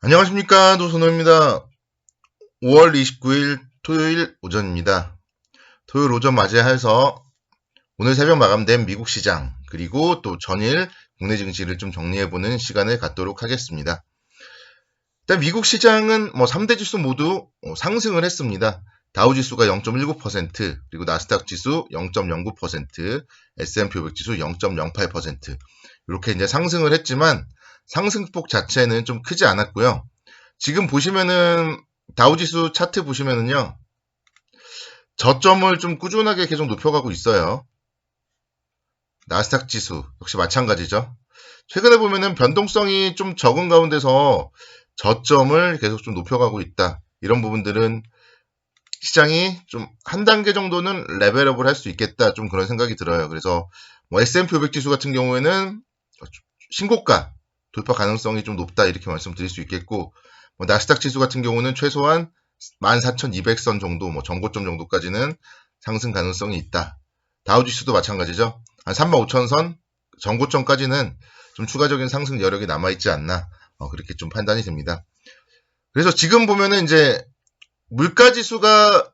안녕하십니까, 노선호입니다. 5월 29일 토요일 오전입니다. 토요일 오전 맞이해서 오늘 새벽 마감된 미국 시장 그리고 또 전일 국내 증시를 좀 정리해보는 시간을 갖도록 하겠습니다. 일단 미국 시장은 3대 지수 모두 상승을 했습니다. 다우지수가 0.19%, 그리고 나스닥 지수 0.09%, S&P 500 지수 0.08%. 이렇게 이제 상승을 했지만 상승폭 자체는 좀 크지 않았고요. 지금 보시면은 다우지수 차트 보시면은요, 저점을 좀 꾸준하게 계속 높여가고 있어요. 나스닥 지수 역시 마찬가지죠. 최근에 보면은 변동성이 좀 적은 가운데서 저점을 계속 좀 높여가고 있다. 이런 부분들은 시장이 좀 한 단계 정도는 레벨업을 할 수 있겠다. 좀 그런 생각이 들어요. 그래서 S&P 500 지수 같은 경우에는 신고가 돌파 가능성이 좀 높다. 이렇게 말씀드릴 수 있겠고, 나스닥 지수 같은 경우는 최소한 14,200선 정도, 전고점 정도까지는 상승 가능성이 있다. 다우지수도 마찬가지죠. 한 35,000선 전고점까지는 좀 추가적인 상승 여력이 남아있지 않나, 그렇게 좀 판단이 됩니다. 그래서 지금 보면은 이제 물가지수가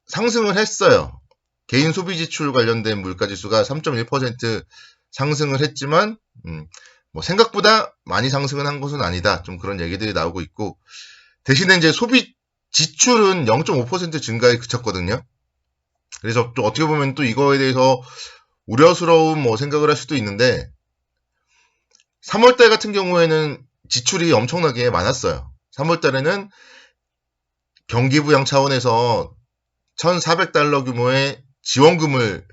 상승을 했어요. 개인 소비 지출 관련된 물가지수가 3.1% 상승을 했지만, 생각보다 많이 상승은 한 것은 아니다. 좀 그런 얘기들이 나오고 있고, 대신에 이제 소비 지출은 0.5% 증가에 그쳤거든요. 그래서 또 어떻게 보면 또 이거에 대해서 우려스러운 생각을 할 수도 있는데, 3월달 같은 경우에는 지출이 엄청나게 많았어요. 3월달에는 경기부양 차원에서 1,400달러 규모의 지원금을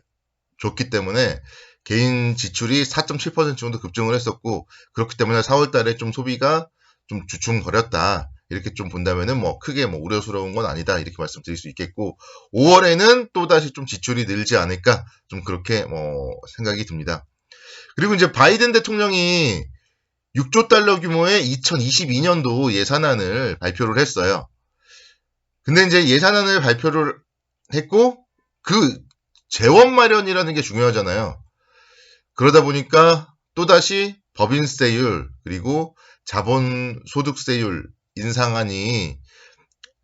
줬기 때문에 개인 지출이 4.7% 정도 급증을 했었고, 그렇기 때문에 4월달에 좀 소비가 좀 주춤거렸다. 이렇게 좀 본다면은 크게 우려스러운 건 아니다. 이렇게 말씀드릴 수 있겠고, 5월에는 또다시 좀 지출이 늘지 않을까. 좀 그렇게 생각이 듭니다. 그리고 이제 바이든 대통령이 6조 달러 규모의 2022년도 예산안을 발표를 했어요. 근데 이제 예산안을 발표를 했고, 그 재원 마련이라는 게 중요하잖아요. 그러다 보니까 또다시 법인세율 그리고 자본소득세율 인상안이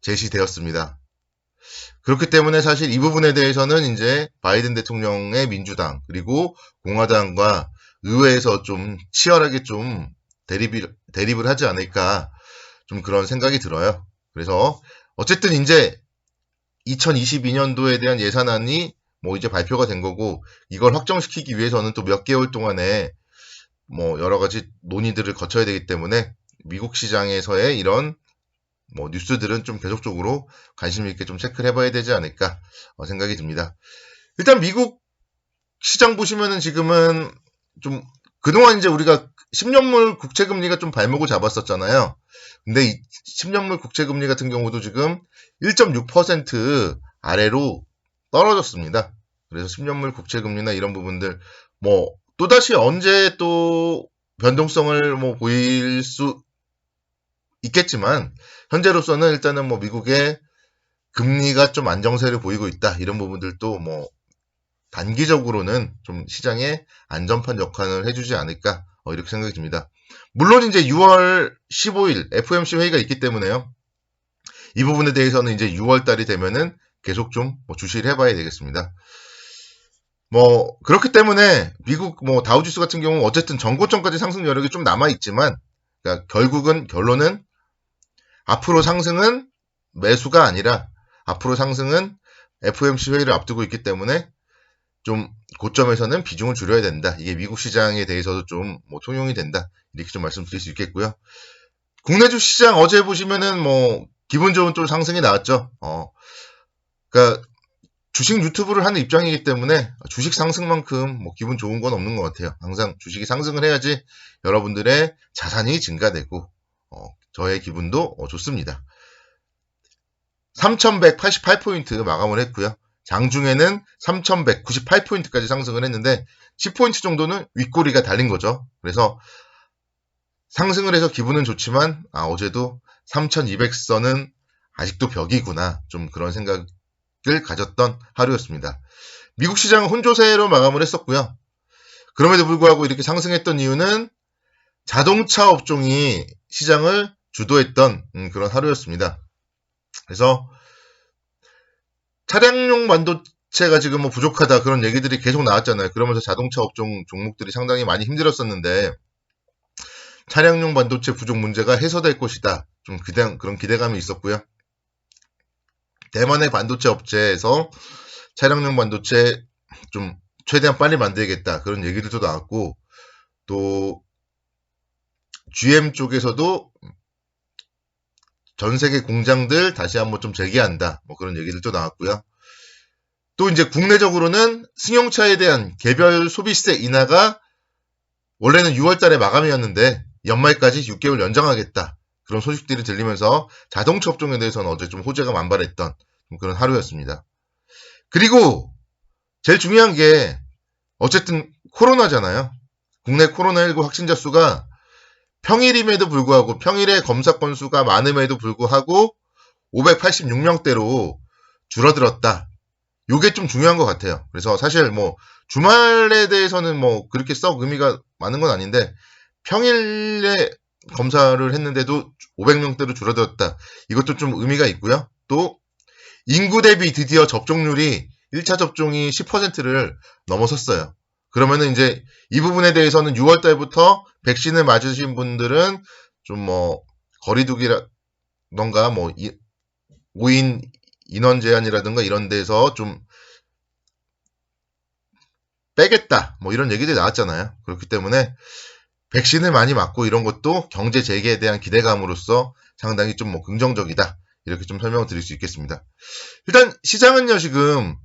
제시되었습니다. 그렇기 때문에 사실 이 부분에 대해서는 이제 바이든 대통령의 민주당 그리고 공화당과 의회에서 좀 치열하게 좀 대립을 하지 않을까 좀 그런 생각이 들어요. 그래서 어쨌든 이제 2022년도에 대한 예산안이 이제 발표가 된 거고, 이걸 확정시키기 위해서는 또 몇 개월 동안에 여러 가지 논의들을 거쳐야 되기 때문에 미국 시장에서의 이런 뉴스들은 좀 계속적으로 관심 있게 좀 체크를 해봐야 되지 않을까 생각이 듭니다. 일단 미국 시장 보시면은 지금은 좀 그동안 이제 우리가 10년물 국채금리가 좀 발목을 잡았었잖아요. 근데 이 10년물 국채금리 같은 경우도 지금 1.6% 아래로 떨어졌습니다. 그래서 10년물 국채금리나 이런 부분들 또다시 언제 또 변동성을 보일 수 있겠지만, 현재로서는 일단은 미국의 금리가 좀 안정세를 보이고 있다. 이런 부분들도 단기적으로는 좀 시장에 안전판 역할을 해주지 않을까 이렇게 생각이 듭니다. 물론 이제 6월 15일 FOMC 회의가 있기 때문에요. 이 부분에 대해서는 이제 6월 달이 되면은 계속 좀 주시를 해봐야 되겠습니다. 그렇기 때문에 미국 다우지수 같은 경우 어쨌든 전고점까지 상승 여력이 좀 남아 있지만, 그러니까 결론은 앞으로 상승은 매수가 아니라 앞으로 상승은 FOMC 회의를 앞두고 있기 때문에 좀 고점에서는 비중을 줄여야 된다. 이게 미국 시장에 대해서도 좀 통용이 된다. 이렇게 좀 말씀드릴 수 있겠고요. 국내 주시장 어제 보시면은 기분 좋은 또 상승이 나왔죠. 그러니까 주식 유튜브를 하는 입장이기 때문에 주식 상승만큼 기분 좋은 건 없는 것 같아요. 항상 주식이 상승을 해야지 여러분들의 자산이 증가되고 저의 기분도 좋습니다. 3,188포인트 마감을 했고요. 장중에는 3,198포인트까지 상승을 했는데 10포인트 정도는 윗꼬리가 달린 거죠. 그래서 상승을 해서 기분은 좋지만 어제도 3,200선은 아직도 벽이구나. 좀 그런 생각을 가졌던 하루였습니다. 미국 시장은 혼조세로 마감을 했었고요. 그럼에도 불구하고 이렇게 상승했던 이유는 자동차 업종이 시장을 주도했던 그런 하루였습니다. 그래서 차량용 반도체가 지금 뭐 부족하다 그런 얘기들이 계속 나왔잖아요. 그러면서 자동차 업종 종목들이 상당히 많이 힘들었었는데 차량용 반도체 부족 문제가 해소될 것이다. 좀 그런 기대감이 있었고요. 대만의 반도체 업체에서 차량용 반도체 좀 최대한 빨리 만들겠다. 그런 얘기들도 나왔고, 또 GM 쪽에서도 전 세계 공장들 다시 한번 좀 재개한다. 뭐 그런 얘기들도 나왔고요. 또 이제 국내적으로는 승용차에 대한 개별 소비세 인하가 원래는 6월 달에 마감이었는데 연말까지 6개월 연장하겠다. 그런 소식들이 들리면서 자동차 업종에 대해서는 어제 좀 호재가 만발했던 그런 하루였습니다. 그리고 제일 중요한 게 어쨌든 코로나잖아요. 국내 코로나19 확진자 수가 평일임에도 불구하고 평일에 검사 건수가 많음에도 불구하고 586명대로 줄어들었다. 요게 좀 중요한 것 같아요. 그래서 사실 뭐 주말에 대해서는 뭐 그렇게 썩 의미가 많은 건 아닌데 평일에 검사를 했는데도 500명대로 줄어들었다. 이것도 좀 의미가 있고요. 또 인구 대비 드디어 접종률이 1차 접종이 10%를 넘어섰어요. 그러면은 이제 이 부분에 대해서는 6월 달부터 백신을 맞으신 분들은 좀 뭐 거리두기라던가 뭐 5인 인원 제한이라든가 이런 데서 좀 빼겠다. 뭐 이런 얘기들이 나왔잖아요. 그렇기 때문에 백신을 많이 맞고 이런 것도 경제 재개에 대한 기대감으로서 상당히 좀 뭐 긍정적이다. 이렇게 좀 설명을 드릴 수 있겠습니다. 일단 시장은요, 지금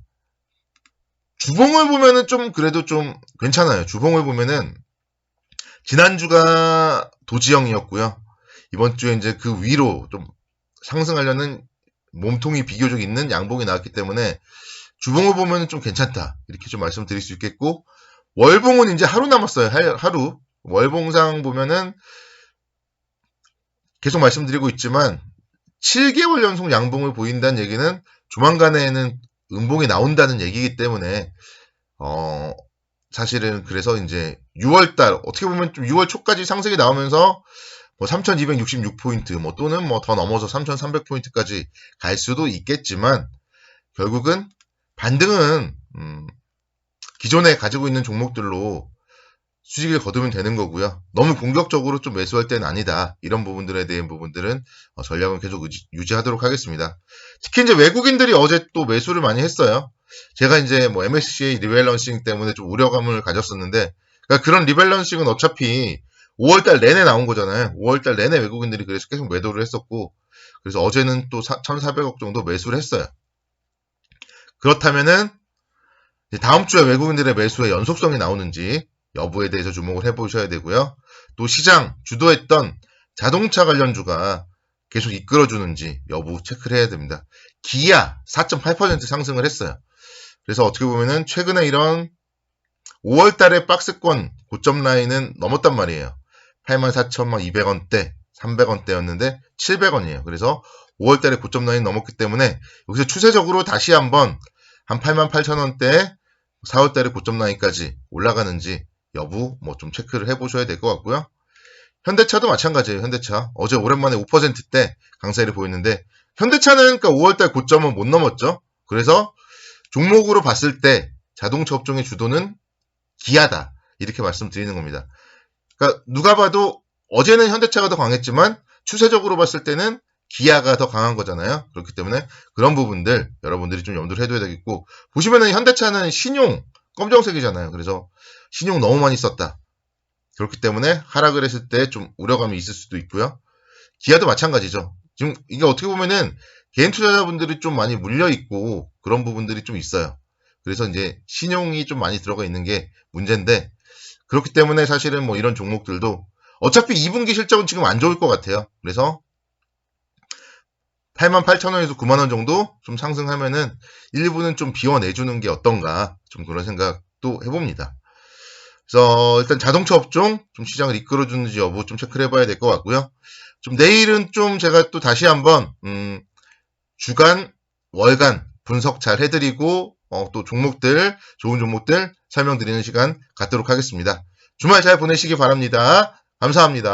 주봉을 보면은 좀 그래도 좀 괜찮아요. 주봉을 보면은 지난주가 도지형이었고요. 이번 주에 이제 그 위로 좀 상승하려는 몸통이 비교적 있는 양봉이 나왔기 때문에 주봉을 보면 좀 괜찮다. 이렇게 좀 말씀드릴 수 있겠고, 월봉은 이제 하루 남았어요. 하루. 월봉상 보면은 계속 말씀드리고 있지만 7개월 연속 양봉을 보인다는 얘기는 조만간에는 음봉이 나온다는 얘기이기 때문에 사실은 그래서 이제 6월달 어떻게 보면 좀 6월 초까지 상승이 나오면서 뭐 3,266포인트 뭐 또는 뭐 더 넘어서 3,300포인트까지 갈 수도 있겠지만 결국은 반등은 기존에 가지고 있는 종목들로 수익을 거두면 되는 거고요. 너무 공격적으로 좀 매수할 때는 아니다. 이런 부분들에 대한 부분들은 전략은 계속 유지하도록 하겠습니다. 특히 이제 외국인들이 어제 또 매수를 많이 했어요. 제가 이제 뭐 MSCI 리밸런싱 때문에 좀 우려감을 가졌었는데, 그러니까 그런 리밸런싱은 어차피 5월달 내내 나온 거잖아요. 5월달 내내 외국인들이 그래서 계속 매도를 했었고, 그래서 어제는 또 1,400억 정도 매수를 했어요. 그렇다면은 다음 주에 외국인들의 매수의 연속성이 나오는지 여부에 대해서 주목을 해보셔야 되고요. 또 시장 주도했던 자동차 관련주가 계속 이끌어주는지 여부 체크를 해야 됩니다. 기아 4.8% 상승을 했어요. 그래서 어떻게 보면은 최근에 이런 5월달에 박스권 고점 라인은 넘었단 말이에요. 84,200원대, 300원대였는데 700원이에요. 그래서 5월달에 고점 라인 넘었기 때문에 여기서 추세적으로 다시 한번 한 88,000원대 4월달에 고점 라인까지 올라가는지 여부 뭐 좀 체크를 해보셔야 될 것 같고요. 현대차도 마찬가지예요. 현대차 어제 오랜만에 5%대 강세를 보였는데 현대차는 그러니까 5월달 고점은 못 넘었죠. 그래서 종목으로 봤을 때 자동차 업종의 주도는 기아다 이렇게 말씀드리는 겁니다. 그러니까 누가 봐도 어제는 현대차가 더 강했지만 추세적으로 봤을 때는 기아가 더 강한 거잖아요. 그렇기 때문에 그런 부분들 여러분들이 좀 염두를 해둬야 되겠고, 보시면은 현대차는 신용 검정색이잖아요. 그래서 신용 너무 많이 썼다. 그렇기 때문에 하락을 했을 때 좀 우려감이 있을 수도 있고요. 기아도 마찬가지죠. 지금 이게 어떻게 보면은 개인 투자자분들이 좀 많이 물려 있고 그런 부분들이 좀 있어요. 그래서 이제 신용이 좀 많이 들어가 있는 게 문제인데, 그렇기 때문에 사실은 뭐 이런 종목들도 어차피 2분기 실적은 지금 안 좋을 것 같아요. 그래서 88,000원에서 9만원 정도 좀 상승하면은 일부는 좀 비워내주는 게 어떤가 좀 그런 생각도 해봅니다. 그래서 일단 자동차 업종 좀 시장을 이끌어주는지 여부 좀 체크를 해봐야 될 것 같고요. 좀 내일은 좀 제가 또 다시 한번 주간, 월간 분석 잘 해드리고 또 종목들, 좋은 종목들 설명드리는 시간 갖도록 하겠습니다. 주말 잘 보내시기 바랍니다. 감사합니다.